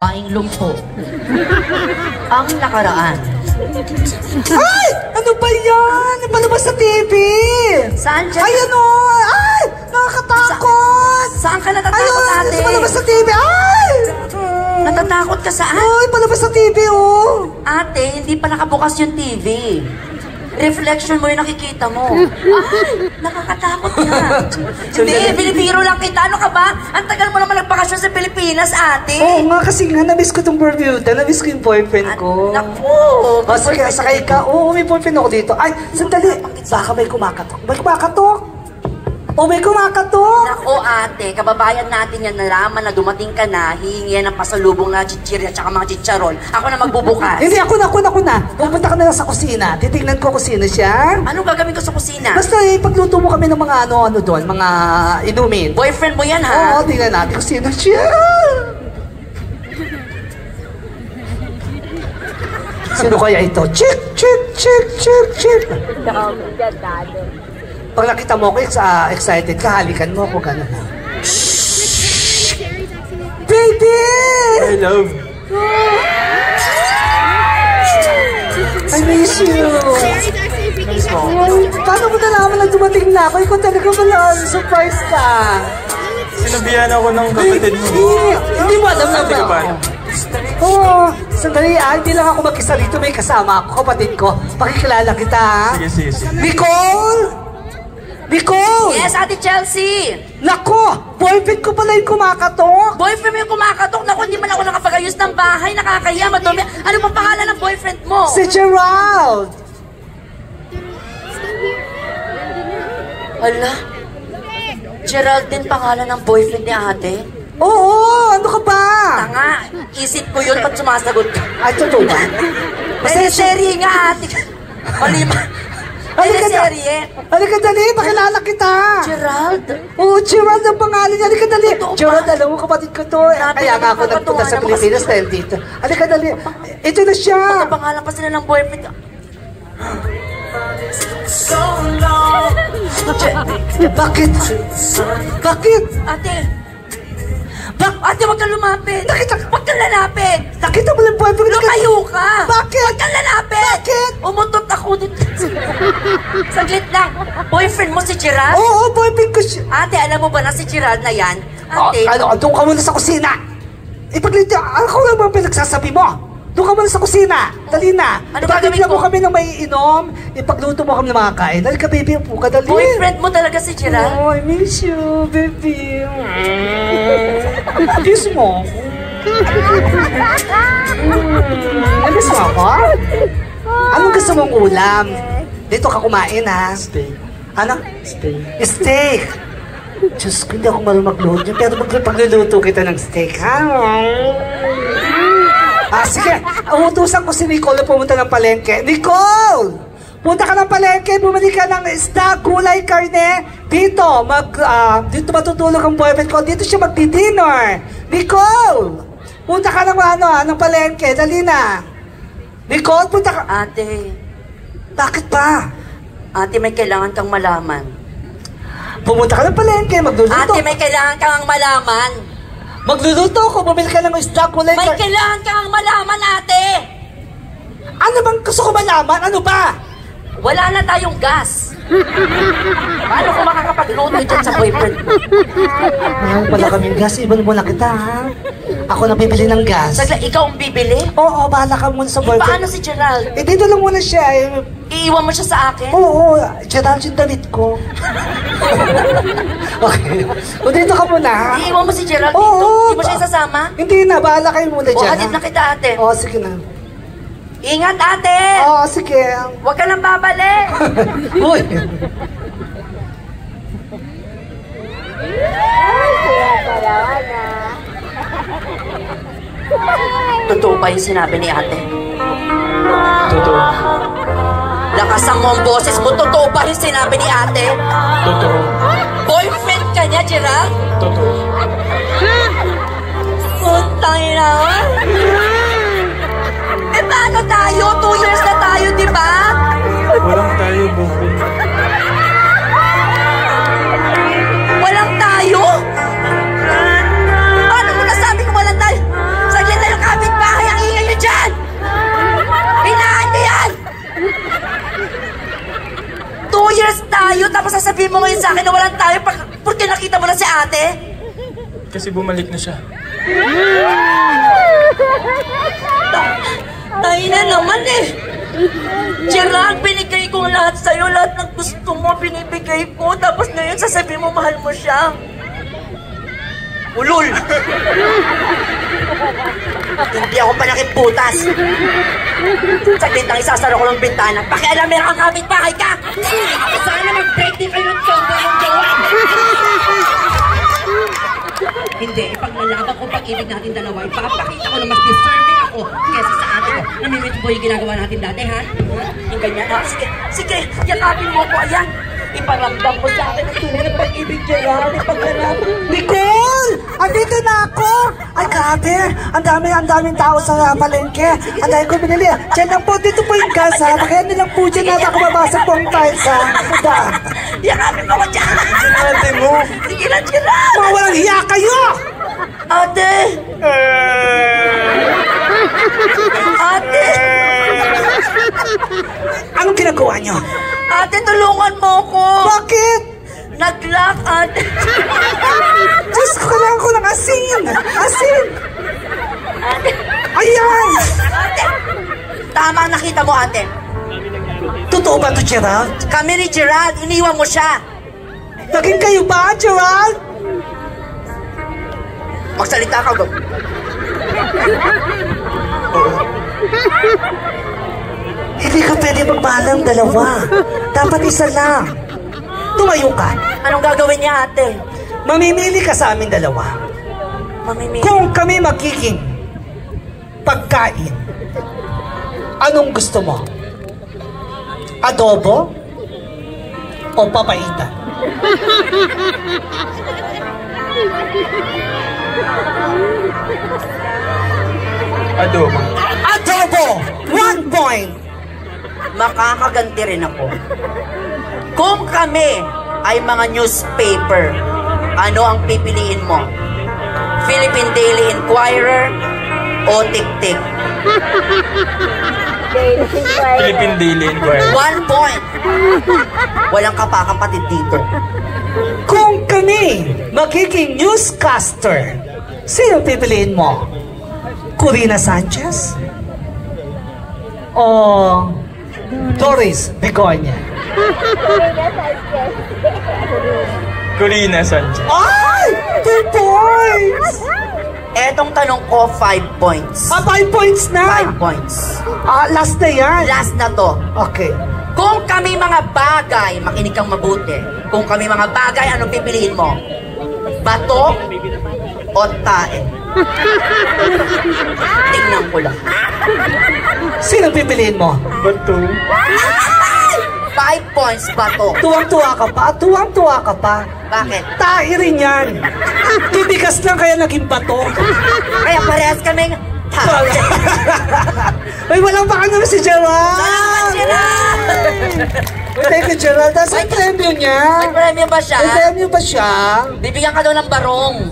Paing lumpo. Ang nakaraan. Ay! Ano ba yan? Palabas sa TV! Saan dyan? Ay, ano? Ay! Nakakatakot! Saan ka natatakot, ate? Ayun! Palabas sa TV! Ay! Natatakot ka saan? Ay! Palabas sa TV, oh! Ate, hindi pa nakabukas yung TV. Reflection mo yung nakikita mo. Ay! Nakakatakot yan. Hindi, binibiro lang kita. Ano ka ba? Ang tagal mo naman nagbakasyon sa Pilipinas, ate. Oo nga, kasi nga, na-miss ko itong Bermuda. Na-miss ko yung boyfriend ko. Naku! O, sige, sakay ka. Oo, may boyfriend ako dito. Ay, sandali. Baka may kumakatok. May kumakatok? O, may kumakatok? Naku, ate, kababayan natin yan, nalaman na dumating ka na, hihingi yan ng pasalubong na chichirya at saka mga chicharon. Ako na magbubukas. Hindi, ako na. Pupunta ka na lang sa kusina. Titingnan ko kusina siya. Anong gagawin ko sa kusina? Basta pagluto mo kami ng mga ano doon, mga inumin. Boyfriend mo yan, ha? Oo, tingnan natin kusina siya. Sino kaya ito? Check. Pag nakita mo ako, excited ka, halikan mo ako, gano'n. Baby! I love. I miss you. Paano mo nalaman na dumating na ako? Ikaw talaga pala, surprise ka. Sinabihan ako ng kapatid mo. Hindi mo alam na Hindi ka ba? Oo, sandali hindi lang ako mag-isa dito, may kasama ako, kapatid ko. Pakikilala kita, ha? Sige. Nicole! Yes, Ate Chelsea! Nako! Boyfriend ko pala yung kumakatok! Boyfriend mo yung kumakatok? Naku, hindi man ako nakapag-ayos ng bahay, nakakahiya, madumi. Ano pang pangalan ng boyfriend mo? Si Gerald! Hala? Gerald din pangalan ng boyfriend ni ate? Oo! Ano ka ba? Tanga, isip ko yun pag sumasagot ka. Ay, totoo ba? Teleserye nga, ate. Malima. Teleserye. Halika dali, pakilala kita! Gerald? Oo, Gerald ang pangalan niya. Halika dali! Totoo ba? Gerald, alam mo, kapatid ko to. Kaya nga ako nagpunta sa Pilipinas dahil dito. Halika dali. Ito na siya! Magkapangalan pa sila ng boyfriend. Bakit? Ate! Ate, wag kang lumapit! Wag kang lalapit! Nakita mo lang boyfriend ka? Lumayo ka! Bakit? Wag kang lalapit! Bakit? Umutot ako dito. Saglit lang. Boyfriend mo si Gerald? Oo, boyfriend ko siya. Ate, alam mo ba na si Gerald na yan? Ate, Doon ka muna sa kusina. Ipaglito, ako lang ba pinagsasabi mo? Doon ka muna sa kusina. Dali na. Ano gagawin Ipagligyan ko? mo kami ng may inom. Ipagluto mo kami ng mga kain. Dali ka, baby. Upo ka, dali. boyfriend mo talaga si Gerald? Oh, I miss you, baby. Kiss mo. Namiss mo ako? Anong gusto mong ulam? Dito ka kumain, ha? Steak. Ano? Steak. Steak. Diyos ko, hindi ako marunong magluto. Pero pagluluto kita ng steak, ha? Sige. Utusan ko si Nicole na pumunta ng palengke. Nicole! Punta ka ng palengke, bumili ka ng isda, gulay, karne. Dito, dito matutulog ang boyfriend ko. Dito siya magdi-dinner. Nicole! Punta ka ng palengke. Dali na. Nicole, punta ka. Ate, Bakit ba? ate, may kailangan kang malaman. Pumunta ka ng palengke, magluluto. Ate, may kailangan kang malaman. Magluluto ko, bumili ka ng isda, gulay, May kailangan kang malaman, ate! Ano bang gusto ko malaman? Ano ba? Wala na tayong gas. Paano ko makakapagluto dyan sa boyfriend mo? Wala kaming gas, ibon mo na kita, ha? Ako na bibili ng gas. Sagla, ikaw ang bibili? Oo, bahala ka muna sa boyfriend. Paano si Gerald? Dito lang muna siya. Iiwan mo siya sa akin? Oo, Gerald yung damit ko. Okay. O dito ka muna, ha? Iiwan mo si Gerald dito? Oo. Hindi mo siya isasama? Hindi na, bahala kayo muna O, dyan, hatid ha? na kita, ate. Oo, sige na. Ingat, ate! Oo, sige. Huwag ka nang babalik! Uy! Totoo ba yung sinabi ni ate? Totoo. Lakasan mo ang boses mo. Totoo ba yung sinabi ni ate? Totoo. Boyfriend ka niya, Gerald? Totoo. Putang ina. Eh, paano tayo? 2 years na tayo, di ba? Walang tayo, boyfriend. Walang tayo? Paano mo nasabi kung walang tayo? Saglit na yung sasabihin sa akin na walang tayo porque nakita mo na si ate? Kasi bumalik na siya. Tayo na naman eh. Gerald, binigay ko lahat sa'yo. Lahat ng gusto mo, binibigay ko. Tapos ngayon, sasabihin mo, mahal mo siya. Ulul! Hindi ako panakiputas. Saglit lang, isasara ko ng bintana. Pakialam, meron kang kapitbahay ka! Sana mag-break din kayo ng tsombo ng jowa. Hindi, ipaglalaban ko pag-ibig natin dalawa. Ipapakita ko na mas deserving ako kesa sa ate ko. Namimit mo yung ginagawa natin dati, ha? Yung ganyan, ha? Sige, sige, yakapin mo ko, ayan. Iparamdam mo sa akin ang tunay ng pag-ibig, Gerald. Ipagharap. Nicole! Andito na ako! Ay, grabe! Ang daming tao sa palengke. Ang dami ko binili. Diyan lang po, dito po yung gas, ha? Kaya nilang po dyan at ako mabasa po ang tiles, ha? Yakapin mo ko dyan! Ate mo! Sige na, Gerald! Mga walang hiya kayo! Ate! Ate! Anong ginagawa niyo? Ate, tulungan mo ko! Bakit? Nag-lock, ate! Diyos ko, kailangan ko ng asin! Asin! Ayan! Ate! Tama ang nakita mo, ate. Totoo ba ito, Gerald? Kami ni Gerald, iniwan mo siya. Naging kayo ba, Gerald? Magsalita ka, go. Hindi ka pwede magmahalang dalawa. Dapat isa lang. Tumayo ka. Anong gagawin niya, ate? Mamimili ka sa amin dalawa. Mamimili. Kung kami magiging pagkain, anong gusto mo? Adobo? O papaitan? Adobo. Adobo! 1 point! Makakaganti rin ako. Kung kami ay mga newspaper, ano ang pipiliin mo? Philippine Daily Inquirer o Tik-Tik? Philippine Daily Inquirer. 1 point. Walang kapakapatid dito. Kung kami magiging newscaster, sino pipiliin mo? Corina Sanchez? O Doris Begoña? Corina Sanchez. Ay! 2 points! Etong tanong ko, 5 points. 5 points na! 5 points. Last na yan. Last na to. Okay. Kung kami mga bagay, makinig kang mabuti. Kung kami mga bagay, anong pipiliin mo? Bato o tae? Tingnan ko lang. Sino pipiliin mo? Bato. 5 points, bato. Tuwang-tuwa ka pa? Tuwang-tuwa ka pa? Bakit? Tae rin yan. Tubigas lang kaya naging bato. Kaya parehas kaming tae. Ay, walang baka naman si Gerald. Salamat, Gerald! Thank you, Gerald. Tapos ang premyo niya. May premyo ba siya? May premyo ba siya? Bibigyan ka daw ng barong.